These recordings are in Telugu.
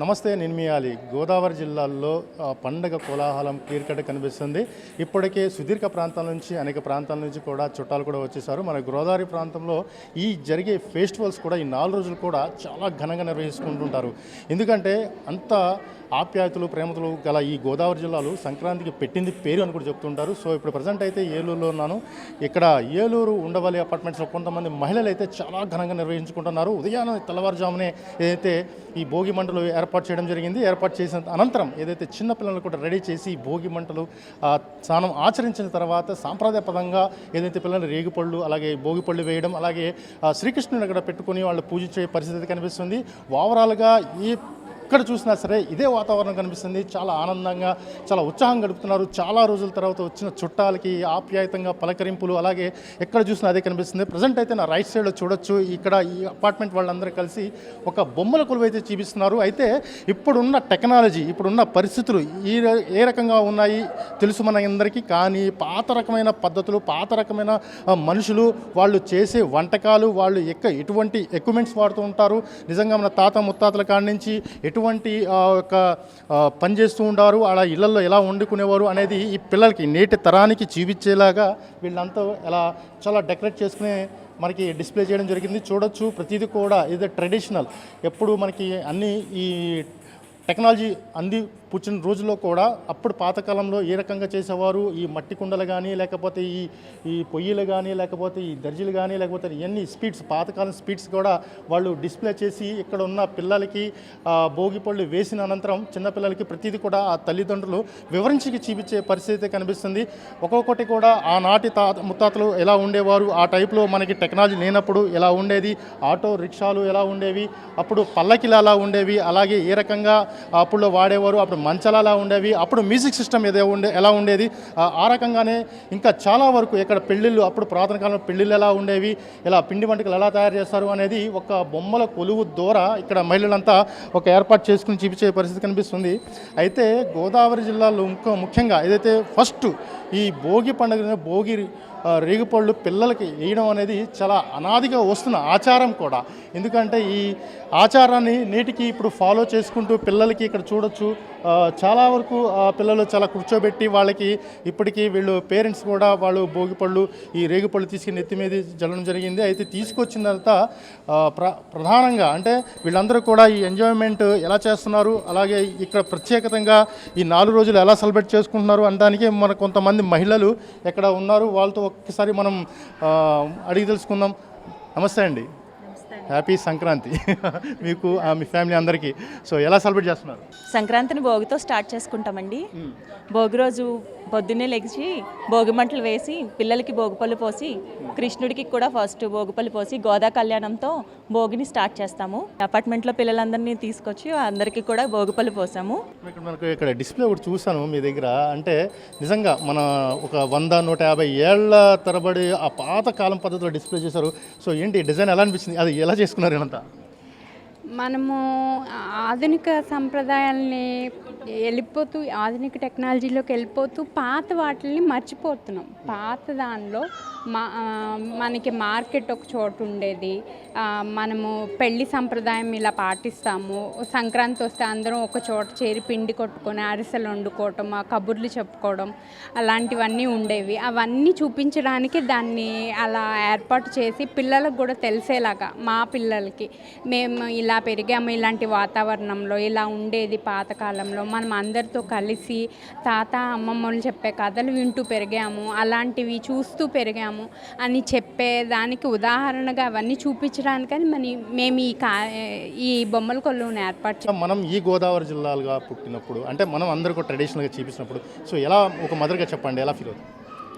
నమస్తే, నేను మీ అలీ. గోదావరి జిల్లాల్లో పండగ కోలాహలం క్లియర్ కట్ కనిపిస్తుంది. ఇప్పటికే సుదీర్ఘ ప్రాంతాల నుంచి అనేక ప్రాంతాల నుంచి కూడా చుట్టాలు కూడా వచ్చేసారు. మన గోదావరి ప్రాంతంలో ఈ జరిగే ఫెస్టివల్స్ కూడా ఈ 4 రోజులు కూడా చాలా ఘనంగా నిర్వహించుకుంటుంటారు. ఎందుకంటే అంత ఆప్యాయతలు ప్రేమతలు గల ఈ గోదావరి జిల్లాలో సంక్రాంతికి పెట్టింది పేరు అని కూడా చెప్తుంటారు. సో ఇప్పుడు ప్రజెంట్ అయితే ఏలూరులో ఉన్నాను. ఇక్కడ ఏలూరు ఉండవల్లి అపార్ట్మెంట్స్లో కొంతమంది మహిళలు అయితే చాలా ఘనంగా నిర్వహించుకుంటున్నారు. ఉదయాన్నే తెల్లవారుజామునే ఏదైతే ఈ భోగి మంటలు ఏర్పాటు చేయడం జరిగింది. ఏర్పాటు చేసిన అనంతరం ఏదైతే చిన్నపిల్లలు కూడా రెడీ చేసి భోగి మంటలు స్నానం ఆచరించిన తర్వాత సాంప్రదాయపదంగా ఏదైతే పిల్లలు రేగిపళ్ళు అలాగే భోగిపళ్ళు వేయడం, అలాగే శ్రీకృష్ణుని అక్కడ పెట్టుకుని వాళ్ళు పూజించే పరిస్థితి కనిపిస్తుంది. ఓవరాల్గా ఎక్కడ చూసినా సరే ఇదే వాతావరణం కనిపిస్తుంది. చాలా ఆనందంగా చాలా ఉత్సాహం గడుపుతున్నారు. చాలా రోజుల తర్వాత వచ్చిన చుట్టాలకి ఆప్యాయతంగా పలకరింపులు, అలాగే ఎక్కడ చూసినా అదే కనిపిస్తుంది. ప్రజెంట్ అయితే నా రైట్ సైడ్లో చూడొచ్చు, ఇక్కడ ఈ అపార్ట్మెంట్ వాళ్ళందరూ కలిసి ఒక బొమ్మల కొలువు అయితే చూపిస్తున్నారు. అయితే ఇప్పుడున్న టెక్నాలజీ, ఇప్పుడున్న పరిస్థితులు ఏ రకంగా ఉన్నాయి తెలుసు మన అందరికీ. కానీ పాత రకమైన పద్ధతులు, పాత రకమైన మనుషులు, వాళ్ళు చేసే వంటకాలు, వాళ్ళు ఎటువంటి ఎక్విప్మెంట్స్ వాడుతూ ఉంటారు. నిజంగా మన తాత ముత్తాతల కాడి నుంచి ఎటువంటి ఒక పని చేస్తూ ఉంటారు, అలా ఇళ్లలో ఎలా వండుకునేవారు అనేది ఈ పిల్లలకి నేటి తరానికి చూపించేలాగా వీళ్ళంతా ఎలా చాలా డెకరేట్ చేసుకునే మనకి డిస్ప్లే చేయడం జరిగింది. చూడొచ్చు, ప్రతిదీ కూడా ఇది ట్రెడిషనల్. ఎప్పుడు మనకి అన్నీ ఈ టెక్నాలజీ పుచ్చిన రోజుల్లో కూడా అప్పుడు పాతకాలంలో ఏ రకంగా చేసేవారు, ఈ మట్టి కుండలు కానీ, లేకపోతే ఈ పొయ్యిలు కానీ, లేకపోతే ఈ దర్జీలు కానీ, లేకపోతే ఇవన్నీ స్పీడ్స్, పాతకాలం స్పీడ్స్ కూడా వాళ్ళు డిస్ప్లే చేసి ఇక్కడ ఉన్న పిల్లలకి భోగిపళ్ళు వేసిన అనంతరం చిన్నపిల్లలకి ప్రతిదీ కూడా ఆ తల్లిదండ్రులు వివరించి చూపించే పరిస్థితి కనిపిస్తుంది. ఒక్కొక్కటి కూడా ఆనాటి ముత్తాతలు ఎలా ఉండేవారు, ఆ టైప్లో మనకి టెక్నాలజీ లేనప్పుడు ఎలా ఉండేది, ఆటో రిక్షాలు ఎలా ఉండేవి, అప్పుడు పల్లకిలు ఎలా ఉండేవి, అలాగే ఏ రకంగా అప్పుడు వాడేవారు, అప్పుడు మంచాలు ఎలా ఉండేవి, అప్పుడు మ్యూజిక్ సిస్టమ్ ఎలా ఉండేది, ఆ రకంగానే ఇంకా చాలా వరకు ఇక్కడ పెళ్ళిళ్ళు, అప్పుడు పురాతన కాలంలో పెళ్ళిళ్ళు ఎలా ఉండేవి, ఇలా పిండి వంటకాలు ఎలా తయారు చేస్తారు అనేది ఒక బొమ్మల కొలువు ద్వారా ఇక్కడ మహిళలంతా ఒక ఏర్పాటు చేసుకుని చూపించే పరిస్థితి కనిపిస్తుంది. అయితే గోదావరి జిల్లాలో ఇంకా ముఖ్యంగా ఏదైతే ఫస్ట్ ఈ భోగి పండుగ, భోగి రేగిపళ్ళు పిల్లలకి వేయడం అనేది చాలా అనాదిగా వస్తున్న ఆచారం కూడా. ఎందుకంటే ఈ ఆచారాన్ని నేటికి ఇప్పుడు ఫాలో చేసుకుంటూ పిల్లలకి ఇక్కడ చూడొచ్చు, చాలా వరకు పిల్లలు చాలా కూర్చోబెట్టి వాళ్ళకి ఇప్పటికీ వీళ్ళు పేరెంట్స్ కూడా వాళ్ళు భోగిపళ్ళు ఈ రేగిపళ్ళు తీసుకుని నెత్తి మీద జల్లడం జరిగింది. అయితే తీసుకొచ్చిన తర్వాత ప్రధానంగా అంటే వీళ్ళందరూ కూడా ఈ ఎంజాయ్మెంట్ ఎలా చేస్తున్నారు, అలాగే ఇక్కడ ప్రత్యేకంగా ఈ 4 రోజులు ఎలా సెలబ్రేట్ చేసుకుంటున్నారు అనడానికి మన కొంతమంది మహిళలు ఎక్కడ ఉన్నారు. వాళ్ళతో ఒక్కసారి మనం అడిగి తెలుసుకుందాం. నమస్తే అండి, హ్యాపీ సంక్రాంతి మీకు మీ ఫ్యామిలీ అందరికీ. సో ఎలా సెలబ్రేట్ చేస్తున్నారు? సంక్రాంతిని భోగితో స్టార్ట్ చేసుకుంటామండి. భోగి రోజు పొద్దున్నే లెగిసి భోగి మంటలు వేసి పిల్లలకి భోగిపళ్ళు పోసి, కృష్ణుడికి కూడా ఫస్ట్ భోగిపళ్ళు పోసి గోదా కళ్యాణంతో భోగిని స్టార్ట్ చేస్తాము. అపార్ట్మెంట్లో పిల్లలందరినీ తీసుకొచ్చి అందరికీ కూడా భోగిపళ్ళు పోసాము. మనకు ఇక్కడ డిస్ప్లే ఒకటి చూసాను మీ దగ్గర. అంటే నిజంగా మన ఒక 100-150 ఏళ్ల తరబడి ఆ పాత కాలం పద్ధతిలో డిస్ప్లే చేశారు. సో ఏంటి డిజైన్ ఎలా అనిపించింది, అది ఎలా చేసుకున్నారు ఇదంతా? మనము ఆధునిక సంప్రదాయాల్ని వెళ్ళిపోతూ ఆధునిక టెక్నాలజీలోకి వెళ్ళిపోతూ పాత వాటిని మర్చిపోతున్నాం. పాత దానిలో మనకి మార్కెట్ ఒక చోటు ఉండేది. మనము పెళ్లి సంప్రదాయం ఇలా పాటిస్తాము. సంక్రాంతి వస్తే అందరం ఒక చోట చేరి పిండి కొట్టుకొని అరిసెలు వండుకోవటం, కబుర్లు చెప్పుకోవడం అలాంటివన్నీ ఉండేవి. అవన్నీ చూపించడానికి దాన్ని అలా ఏర్పాటు చేసి పిల్లలకు కూడా తెలిసేలాగా, మా పిల్లలకి మేము ఇలా పెరిగాము, ఇలాంటి వాతావరణంలో ఇలా ఉండేది పాతకాలంలో, మనం అందరితో కలిసి తాత అమ్మమ్మలు చెప్పే కథలు వింటూ పెరిగాము, అలాంటివి చూస్తూ పెరిగాము అని చెప్పేదానికి ఉదాహరణగా అవన్నీ చూపించడానికని మేము ఈ బొమ్మల కొలువుని ఏర్పాటు. మనం ఈ గోదావరి జిల్లాలుగా పుట్టినప్పుడు అంటే మనం అందరికీ ట్రెడిషనల్గా చూపించినప్పుడు సో ఎలా ఒక మదర్గా చెప్పండి, ఎలా ఫీల్ అవుతుంది?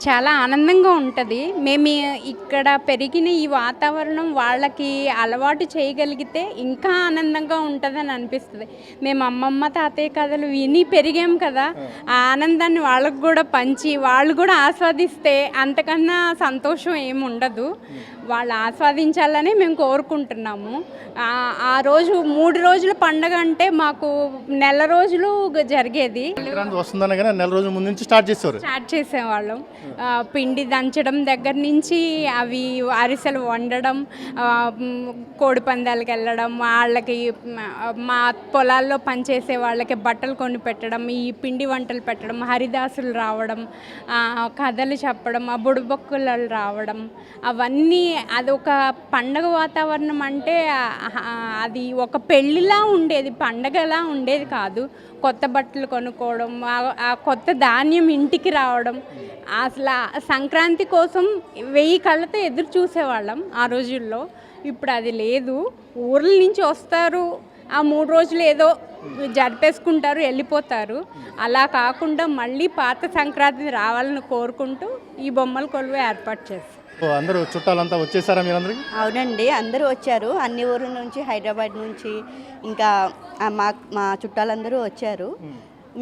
చాలా ఆనందంగా ఉంటుంది. మేము ఇక్కడ పెరిగిన ఈ వాతావరణం వాళ్ళకి అలవాటు చేయగలిగితే ఇంకా ఆనందంగా ఉంటుందని అనిపిస్తుంది. మేము అమ్మమ్మ తాతయ్య కథలు విని పెరిగాం కదా, ఆ ఆనందాన్ని వాళ్ళకు కూడా పంచి వాళ్ళు కూడా ఆస్వాదిస్తే అంతకన్నా సంతోషం ఏమి ఉండదు. వాళ్ళు ఆస్వాదించాలని మేము కోరుకుంటున్నాము. ఆ రోజు 3 రోజుల పండగ అంటే మాకు నెల రోజులు జరిగేది. వస్తుందనగానే నెల రోజుల ముందు నుంచి స్టార్ట్ చేసేవాళ్ళం. పిండి దంచడం దగ్గర నుంచి అవి అరిసెలు వండడం, కోడి పందాలకు వెళ్ళడం, వాళ్ళకి మా పొలాల్లో పనిచేసే వాళ్ళకి బట్టలు కొని పెట్టడం, ఈ పిండి వంటలు పెట్టడం, హరిదాసులు రావడం, కథలు చెప్పడం, ఆ బుడబొక్కులు రావడం, అవన్నీ అదొక పండగ వాతావరణం. అంటే అది ఒక పెళ్ళిలా ఉండేది, పండగలా ఉండేది కాదు. కొత్త బట్టలు కొనుక్కోవడం, ఆ కొత్త ధాన్యం ఇంటికి రావడం, అసలు సంక్రాంతి కోసం 1000 కళ్ళతో ఎదురు చూసేవాళ్ళం ఆ రోజుల్లో. ఇప్పుడు అది లేదు. ఊర్ల నుంచి వస్తారు, ఆ 3 రోజులు ఏదో జరిపేసుకుంటారు, వెళ్ళిపోతారు. అలా కాకుండా మళ్ళీ పాత సంక్రాంతి రావాలని కోరుకుంటూ ఈ బొమ్మల కొలువు ఏర్పాటు చేస్తారు. అందరూ చుట్టాలంతా వచ్చేసారా మీరందరికీ? అవునండి, అందరూ వచ్చారు. అన్ని ఊర్ల నుంచి, హైదరాబాద్ నుంచి, ఇంకా మా చుట్టాలందరూ వచ్చారు.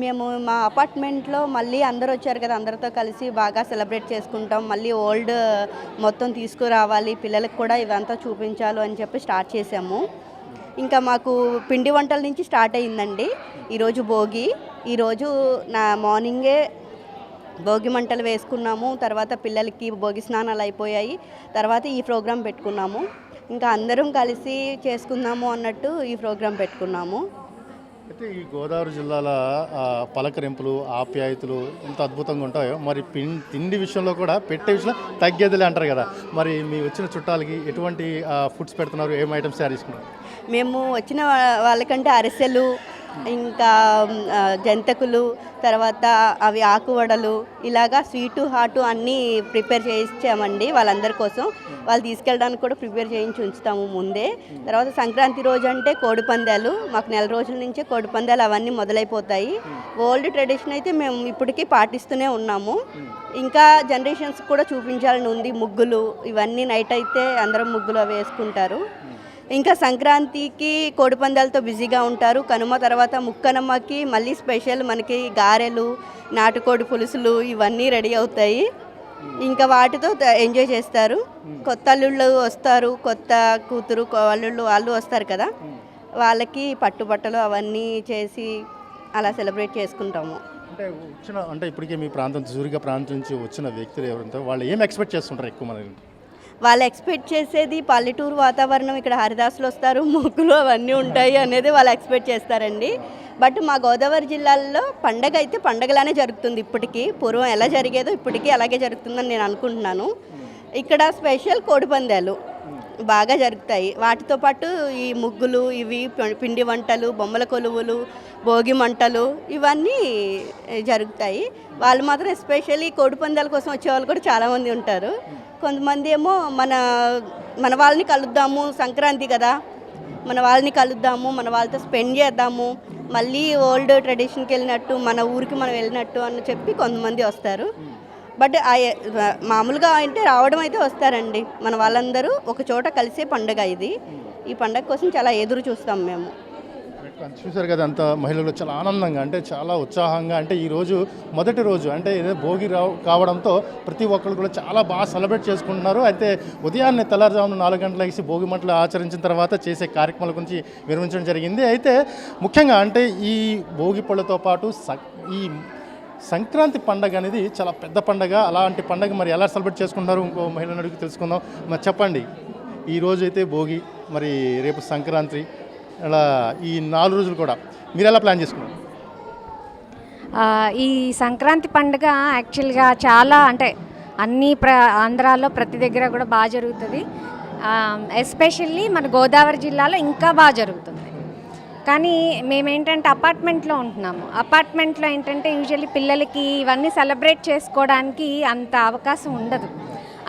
మేము మా అపార్ట్మెంట్లో మళ్ళీ అందరూ వచ్చారు కదా, అందరితో కలిసి బాగా సెలబ్రేట్ చేసుకుంటాం. మళ్ళీ ఓల్డ్ మొత్తం తీసుకురావాలి, పిల్లలకు కూడా ఇవంతా చూపించాలి అని చెప్పి స్టార్ట్ చేసాము. ఇంకా మాకు పిండి వంటల నుంచి స్టార్ట్ అయ్యిందండి. ఈరోజు భోగి, ఈరోజు మార్నింగే భోగి మంటలు వేసుకున్నాము. తర్వాత పిల్లలకి భోగి స్నానాలు అయిపోయాయి. తర్వాత ఈ ప్రోగ్రాం పెట్టుకున్నాము. ఇంకా అందరం కలిసి చేసుకుందాము అన్నట్టు ఈ ప్రోగ్రాం పెట్టుకున్నాము. అయితే ఈ గోదావరి జిల్లాల పలకరింపులు, ఆప్యాయతలు ఎంత అద్భుతంగా ఉంటాయో, మరి తిండి విషయంలో కూడా పెట్టే విషయంలో తగ్గేదిలే అంటారు కదా. మరి మీ వచ్చిన చుట్టాలకి ఎటువంటి ఫుడ్స్ పెడుతున్నారు, ఏం ఐటమ్స్ తయారు చేసుకున్నారు? మేము వచ్చిన వాళ్ళకంటే అరిసెలు, ఇంకా జంతకులు, తర్వాత అవి ఆకువడలు, ఇలాగా స్వీటు హాటు అన్నీ ప్రిపేర్ చేయించామండి వాళ్ళందరి కోసం. వాళ్ళు తీసుకెళ్ళడానికి కూడా ప్రిపేర్ చేయించి ఉంచుతాము ముందే. తర్వాత సంక్రాంతి రోజు అంటే కోడిపందాలు, మాకు 1 నెల రోజుల నుంచే కోడిపందాలు అవన్నీ మొదలైపోతాయి. ఓల్డ్ ట్రెడిషన్ అయితే మేము ఇప్పటికీ పాటిస్తూనే ఉన్నాము. ఇంకా జనరేషన్స్ కూడా చూపించాలని ఉంది. ముగ్గులు ఇవన్నీ నైట్ అయితే అందరం ముగ్గులు అవి వేసుకుంటారు. ఇంకా సంక్రాంతికి కోడిపందాలతో బిజీగా ఉంటారు. కనుమ తర్వాత ముక్కనమ్మకి మళ్ళీ స్పెషల్ మనకి గారెలు, నాటుకోడి పులుసులు ఇవన్నీ రెడీ అవుతాయి. ఇంకా వాటితో ఎంజాయ్ చేస్తారు. కొత్త అల్లుళ్ళు వస్తారు, కొత్త కూతురు అల్లుళ్ళు వాళ్ళు వస్తారు కదా, వాళ్ళకి పట్టుబట్టలు అవన్నీ చేసి అలా సెలబ్రేట్ చేసుకుంటాము. అంటే ఇప్పటికే మీ ప్రాంతం, సూరిగా ప్రాంతం నుంచి వచ్చిన వ్యక్తులు ఎవరంటే వాళ్ళు ఏం ఎక్స్పెక్ట్ చేస్తుంటారు ఎక్కువ? మనకి వాళ్ళు ఎక్స్పెక్ట్ చేసేది పల్లెటూరు వాతావరణం, ఇక్కడ హరిదాసులు వస్తారు, ముగ్గులు అవన్నీ ఉంటాయి అనేది వాళ్ళు ఎక్స్పెక్ట్ చేస్తారండి. బట్ మా గోదావరి జిల్లాలో పండగ అయితే పండగలానే జరుగుతుంది. ఇప్పటికీ పూర్వం ఎలా జరిగేదో ఇప్పటికీ అలాగే జరుగుతుందని నేను అనుకుంటున్నాను. ఇక్కడ స్పెషల్ కోడిపందాలు బాగా జరుగుతాయి. వాటితో పాటు ఈ ముగ్గులు, ఇవి పిండి వంటలు, బొమ్మల కొలువులు, భోగి మంటలు ఇవన్నీ జరుగుతాయి. వాళ్ళు మాత్రం ఎస్పెషల్లీ కోడిపందాల కోసం వచ్చేవాళ్ళు కూడా చాలామంది ఉంటారు. కొంతమంది ఏమో మన వాళ్ళని కలుద్దాము, సంక్రాంతి కదా, మన వాళ్ళని కలుద్దాము, మన వాళ్ళతో స్పెండ్ చేద్దాము, మళ్ళీ ఓల్డ్ ట్రెడిషన్కి వెళ్ళినట్టు, మన ఊరికి మనం వెళ్ళినట్టు అని చెప్పి కొంతమంది వస్తారు. బట్ మామూలుగా అంటే రావడం అయితే వస్తారండి. మన వాళ్ళందరూ ఒక చోట కలిసే పండుగ ఇది. ఈ పండుగ కోసం చాలా ఎదురు చూస్తాం మేము. చూసారు కదా, అంత మహిళలు చాలా ఆనందంగా, అంటే చాలా ఉత్సాహంగా, అంటే ఈరోజు మొదటి రోజు అంటే ఏదో భోగి కావడంతో ప్రతి ఒక్కరు కూడా చాలా బాగా సెలబ్రేట్ చేసుకుంటున్నారు. అయితే ఉదయాన్నే తెల్లారుజామున 4 గంటల వేసి భోగి మంటలు ఆచరించిన తర్వాత చేసే కార్యక్రమాల గురించి వివరించడం జరిగింది. అయితే ముఖ్యంగా అంటే ఈ భోగి పళ్ళతో పాటు ఈ సంక్రాంతి పండగ అనేది చాలా పెద్ద పండగ. అలాంటి పండగ మరి ఎలా సెలబ్రేట్ చేసుకుంటున్నారు ఇంకో మహిళను అడిగి తెలుసుకుందాం. మరి చెప్పండి, ఈరోజు అయితే భోగి, మరి రేపు సంక్రాంతి, అలా ఈ 4 రోజులు కూడా మీరు ఎలా ప్లాన్ చేసుకున్నారు? ఈ సంక్రాంతి పండుగ యాక్చువల్గా చాలా అంటే ఆంధ్రాలో ప్రతి దగ్గర కూడా బాగా జరుగుతుంది. ఎస్పెషల్లీ మన గోదావరి జిల్లాలో ఇంకా బాగా జరుగుతుంది. కానీ మేమేంటంటే అపార్ట్మెంట్లో ఉంటున్నాము. అపార్ట్మెంట్లో ఏంటంటే యూజువల్లీ పిల్లలకి ఇవన్నీ సెలబ్రేట్ చేసుకోవడానికి అంత అవకాశం ఉండదు.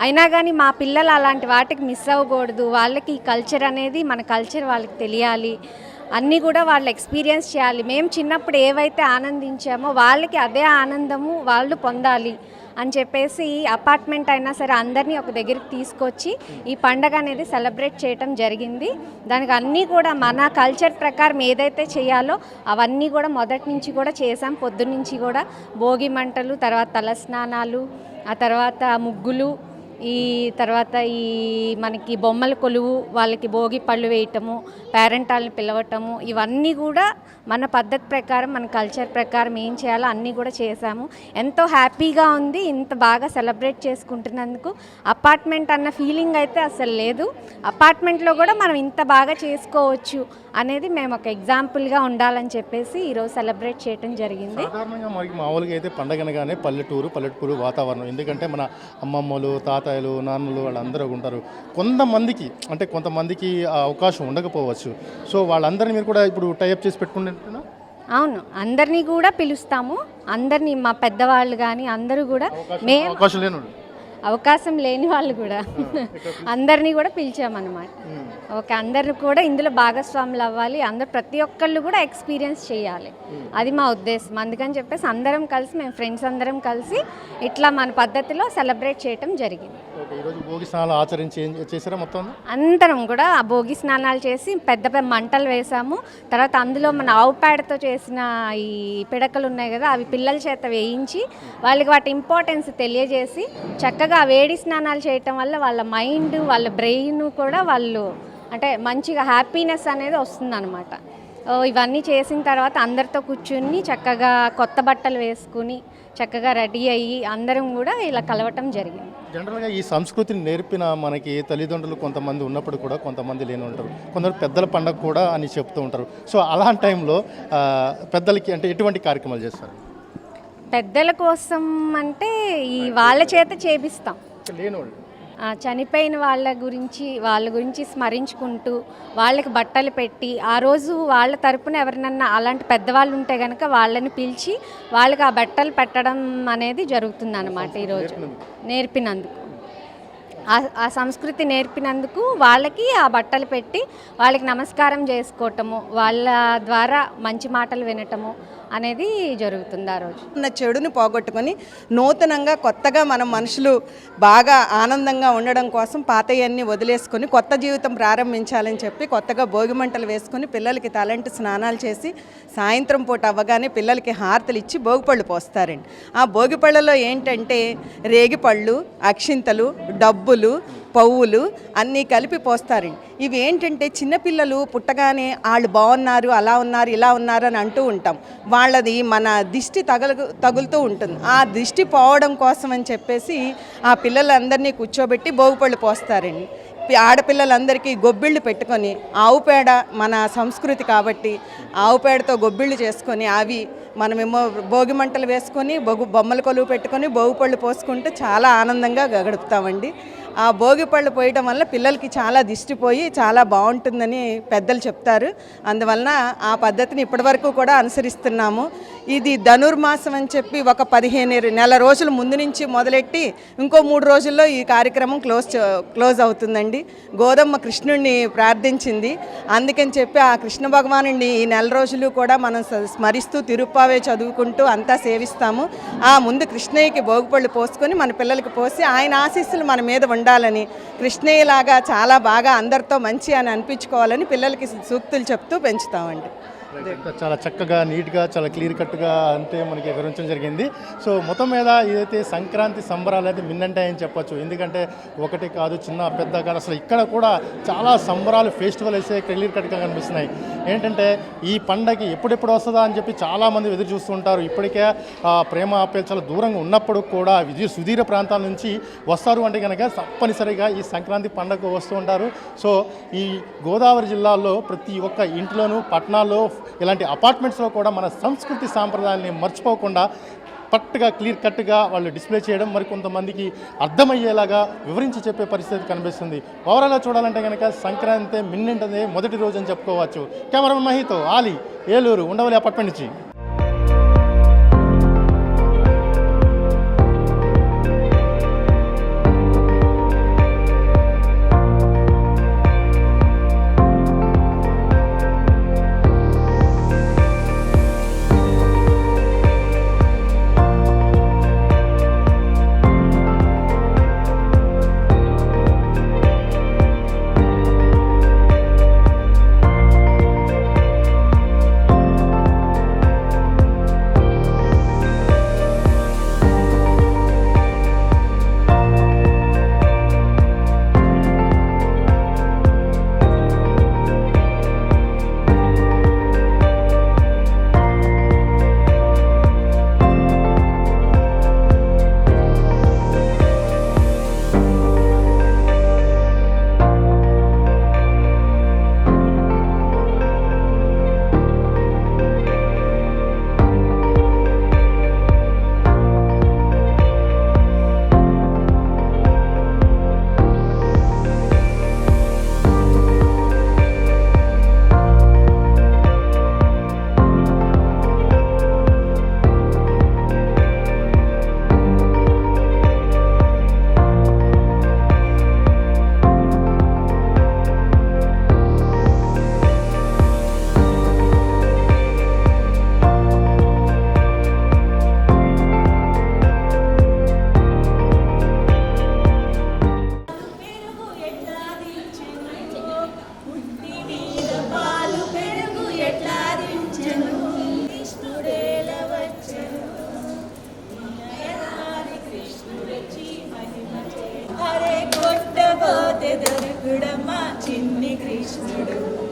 అయినా కానీ మా పిల్లలు అలాంటి వాటికి మిస్ అవ్వకూడదు. వాళ్ళకి ఈ కల్చర్ అనేది, మన కల్చర్ వాళ్ళకి తెలియాలి, అన్నీ కూడా వాళ్ళు ఎక్స్పీరియన్స్ చేయాలి. మేము చిన్నప్పుడు ఏవైతే ఆనందించామో వాళ్ళకి అదే ఆనందము వాళ్ళు పొందాలి అని చెప్పేసి అపార్ట్మెంట్ అయినా సరే అందరినీ ఒక దగ్గరికి తీసుకొచ్చి ఈ పండగ అనేది సెలబ్రేట్ చేయటం జరిగింది. దానికి అన్నీ కూడా మన కల్చర్ ప్రకారం ఏదైతే చేయాలో అవన్నీ కూడా మొదటి నుంచి కూడా చేసాం. పొద్దున్నుంచి కూడా భోగి మంటలు, తర్వాత తలస్నానాలు, ఆ తర్వాత ముగ్గులు, ఈ తర్వాత ఈ మనకి బొమ్మల కొలువు, వాళ్ళకి భోగి పళ్ళు వేయటము, పేరెంటాలను పిలవటము, ఇవన్నీ కూడా మన పద్ధతి ప్రకారం, మన కల్చర్ ప్రకారం ఏం చేయాలో అన్నీ కూడా చేశాము. ఎంతో హ్యాపీగా ఉంది ఇంత బాగా సెలబ్రేట్ చేసుకుంటున్నందుకు. అపార్ట్మెంట్ అన్న ఫీలింగ్ అయితే అసలు లేదు. అపార్ట్మెంట్లో కూడా మనం ఇంత బాగా చేసుకోవచ్చు అనేది మేము ఒక ఎగ్జాంపుల్గా ఉండాలని చెప్పేసి ఈరోజు సెలబ్రేట్ చేయడం జరిగింది. సాధారణంగా మనకి మామూలుగా అయితే పండగనగానే పల్లెటూరు వాతావరణం, ఎందుకంటే మన అమ్మమ్మలు, తాతయ్యలు, నాన్నలు వాళ్ళందరూ ఉంటారు. కొంతమందికి ఆ అవకాశం ఉండకపోవచ్చు. సో వాళ్ళందరినీ మీరు కూడా ఇప్పుడు టైఅప్ చేసి పెట్టుకుంటున్నా? అవును, అందరినీ కూడా పిలుస్తాము. అందరినీ, మా పెద్దవాళ్ళు కానీ అందరూ కూడా, మేము అవకాశం లేను అవకాశం లేని వాళ్ళు కూడా అందరినీ కూడా పిలిచామన్నమాట. ఓకే, అందరూ కూడా ఇందులో భాగస్వాములు అవ్వాలి, అందరు ప్రతి ఒక్కళ్ళు కూడా ఎక్స్పీరియన్స్ చేయాలి, అది మా ఉద్దేశం. అందుకని చెప్పేసి అందరం కలిసి, మేము ఫ్రెండ్స్ అందరం కలిసి ఇట్లా మన పద్ధతిలో సెలబ్రేట్ చేయటం జరిగింది. ఈరోజు భోగి స్నానాలు ఆచరించి చేసారా మొత్తం? అందరం కూడా ఆ భోగి స్నానాలు చేసి పెద్ద పెద్ద మంటలు వేసాము. తర్వాత అందులో మన ఆవు పేడతో చేసిన ఈ పిడకలు ఉన్నాయి కదా, అవి పిల్లల చేత వేయించి వాళ్ళకి వాటి ఇంపార్టెన్స్ తెలియజేసి చక్కగా వేడి స్నానాలు చేయటం వల్ల వాళ్ళ మైండ్, వాళ్ళ బ్రెయిన్ కూడా వాళ్ళు అంటే మంచిగా హ్యాపీనెస్ అనేది వస్తుందన్నమాట. ఇవన్నీ చేసిన తర్వాత అందరితో కూర్చుని చక్కగా కొత్త బట్టలు వేసుకుని చక్కగా రెడీ అయ్యి అందరం కూడా ఇలా కలవటం జరిగింది. జనరల్గా ఈ సంస్కృతిని నేర్పిన మనకి తల్లిదండ్రులు కొంతమంది ఉన్నప్పుడు కూడా కొంతమంది లేని ఉంటారు, కొందరు పెద్దల పండగ కూడా అని చెప్తూ ఉంటారు. సో అలాంటి టైంలో పెద్దలకి అంటే ఎటువంటి కార్యక్రమాలు చేస్తారు? పెద్దల కోసం అంటే ఈ వాళ్ళ చేత చేపిస్తాం. లేనివాళ్ళు చనిపోయిన వాళ్ళ గురించి స్మరించుకుంటూ వాళ్ళకి బట్టలు పెట్టి, ఆ రోజు వాళ్ళ తరపున ఎవరినన్నా అలాంటి పెద్దవాళ్ళు ఉంటే కనుక వాళ్ళని పిలిచి వాళ్ళకి ఆ బట్టలు పెట్టడం అనేది జరుగుతుంది అన్నమాట. ఈరోజు నేర్పినందుకు, ఆ సంస్కృతి నేర్పినందుకు వాళ్ళకి ఆ బట్టలు పెట్టి వాళ్ళకి నమస్కారం చేసుకోవటము, వాళ్ళ ద్వారా మంచి మాటలు వినటము అనేది జరుగుతుంది ఆ రోజు. ఉన్న చెడుని పోగొట్టుకొని నూతనంగా కొత్తగా మనం మనుషులు బాగా ఆనందంగా ఉండడం కోసం పాతయన్ని వదిలేసుకొని కొత్త జీవితం ప్రారంభించాలని చెప్పి కొత్తగా భోగి మంటలు వేసుకొని పిల్లలకి తలంటి స్నానాలు చేసి సాయంత్రం పూట అవ్వగానే పిల్లలకి హారతలు ఇచ్చి భోగిపళ్ళు పోస్తారండి. ఆ భోగిపళ్ళలో ఏంటంటే రేగిపళ్ళు, అక్షింతలు, డబ్బులు, పవ్వులు అన్నీ కలిపి పోస్తారండి. ఇవి ఏంటంటే చిన్నపిల్లలు పుట్టగానే వాళ్ళు బాగున్నారు, అలా ఉన్నారు, ఇలా ఉన్నారు అని అంటూ ఉంటాం. వాళ్ళది మన దిష్టి తగులుతూ ఉంటుంది. ఆ దిష్టి పోవడం కోసం అని చెప్పేసి ఆ పిల్లలందరినీ కూర్చోబెట్టి భోగిపళ్ళు పోస్తారండి. ఆడపిల్లలందరికీ గొబ్బిళ్ళు పెట్టుకొని, ఆవు పేడ మన సంస్కృతి కాబట్టి ఆవు పేడతో గొబ్బిళ్ళు చేసుకొని అవి మనమేమో భోగి మంటలు వేసుకొని బొమ్మల కొలువు పెట్టుకొని భోగిపళ్ళు పోసుకుంటూ చాలా ఆనందంగా గడుపుతామండి. ఆ భోగి పళ్ళు పోయడం వల్ల పిల్లలకి చాలా దిష్టి పోయి చాలా బాగుంటుందని పెద్దలు చెప్తారు. అందువలన ఆ పద్ధతిని ఇప్పటివరకు కూడా అనుసరిస్తున్నాము. ఇది ధనుర్మాసం అని చెప్పి ఒక 15 నెల రోజుల ముందు నుంచి మొదలెట్టి ఇంకో 3 రోజుల్లో ఈ కార్యక్రమం క్లోజ్ అవుతుందండి. గోదమ్మ కృష్ణుడిని ప్రార్థించింది, అందుకని చెప్పి ఆ కృష్ణ భగవానుడిని ఈ నెల రోజులు కూడా మనం స్మరిస్తూ తిరుప్పావే చదువుకుంటూ అంతా సేవిస్తాము. ఆ ముందు కృష్ణయ్యకి భోగిపళ్ళు పోసుకొని మన పిల్లలకి పోసి ఆయన ఆశీస్సులు మన మీద ఉండాలని, కృష్ణయ్యలాగా చాలా బాగా అందరితో మంచి అని అనిపించుకోవాలని పిల్లలకి సూక్తులు చెప్తూ పెంచుతామండి. చాలా చక్కగా, నీట్గా, చాలా క్లియర్ కట్గా అంటే మనకి వివరించడం జరిగింది. సో మొత్తం మీద ఇదైతే సంక్రాంతి సంబరాలు అయితే మిన్నంటాయని చెప్పొచ్చు. ఎందుకంటే ఒకటి కాదు, చిన్న పెద్ద కాదు, అసలు ఇక్కడ కూడా చాలా సంబరాలు, ఫెస్టివల్ అయితే క్లియర్ కట్గా కనిపిస్తున్నాయి. ఏంటంటే ఈ పండగ ఎప్పుడెప్పుడు వస్తుందా అని చెప్పి చాలామంది ఎదురు చూస్తుంటారు. ఇప్పటికే ప్రేమ ఆప్యాయతలు చాలా దూరంగా ఉన్నప్పుడు కూడా సుదీర ప్రాంతాల నుంచి వస్తారు అంటే కనుక తప్పనిసరిగా ఈ సంక్రాంతి పండగ వస్తూ ఉంటారు. సో ఈ గోదావరి జిల్లాలో ప్రతి ఒక్క ఇంట్లోనూ, పట్టణాల్లో, ఇలాంటి అపార్ట్మెంట్స్లో కూడా మన సంస్కృతి సాంప్రదాయాన్ని మర్చిపోకుండా పట్టుగా క్లియర్ కట్గా వాళ్ళు డిస్ప్లే చేయడం, మరి కొంతమందికి అర్థమయ్యేలాగా వివరించి చెప్పే పరిస్థితి కనిపిస్తుంది. ఓవరాల్గా చూడాలంటే కనుక సంక్రాంతి మిన్నింటదే మొదటి రోజు అని చెప్పుకోవచ్చు. కెమెరామెన్ మహితో ఆలీ, ఏలూరు, ఉండవల్లి అపార్ట్మెంట్ నుంచి. పోతే దొరకుడమ్మా చిన్ని కృష్ణుడు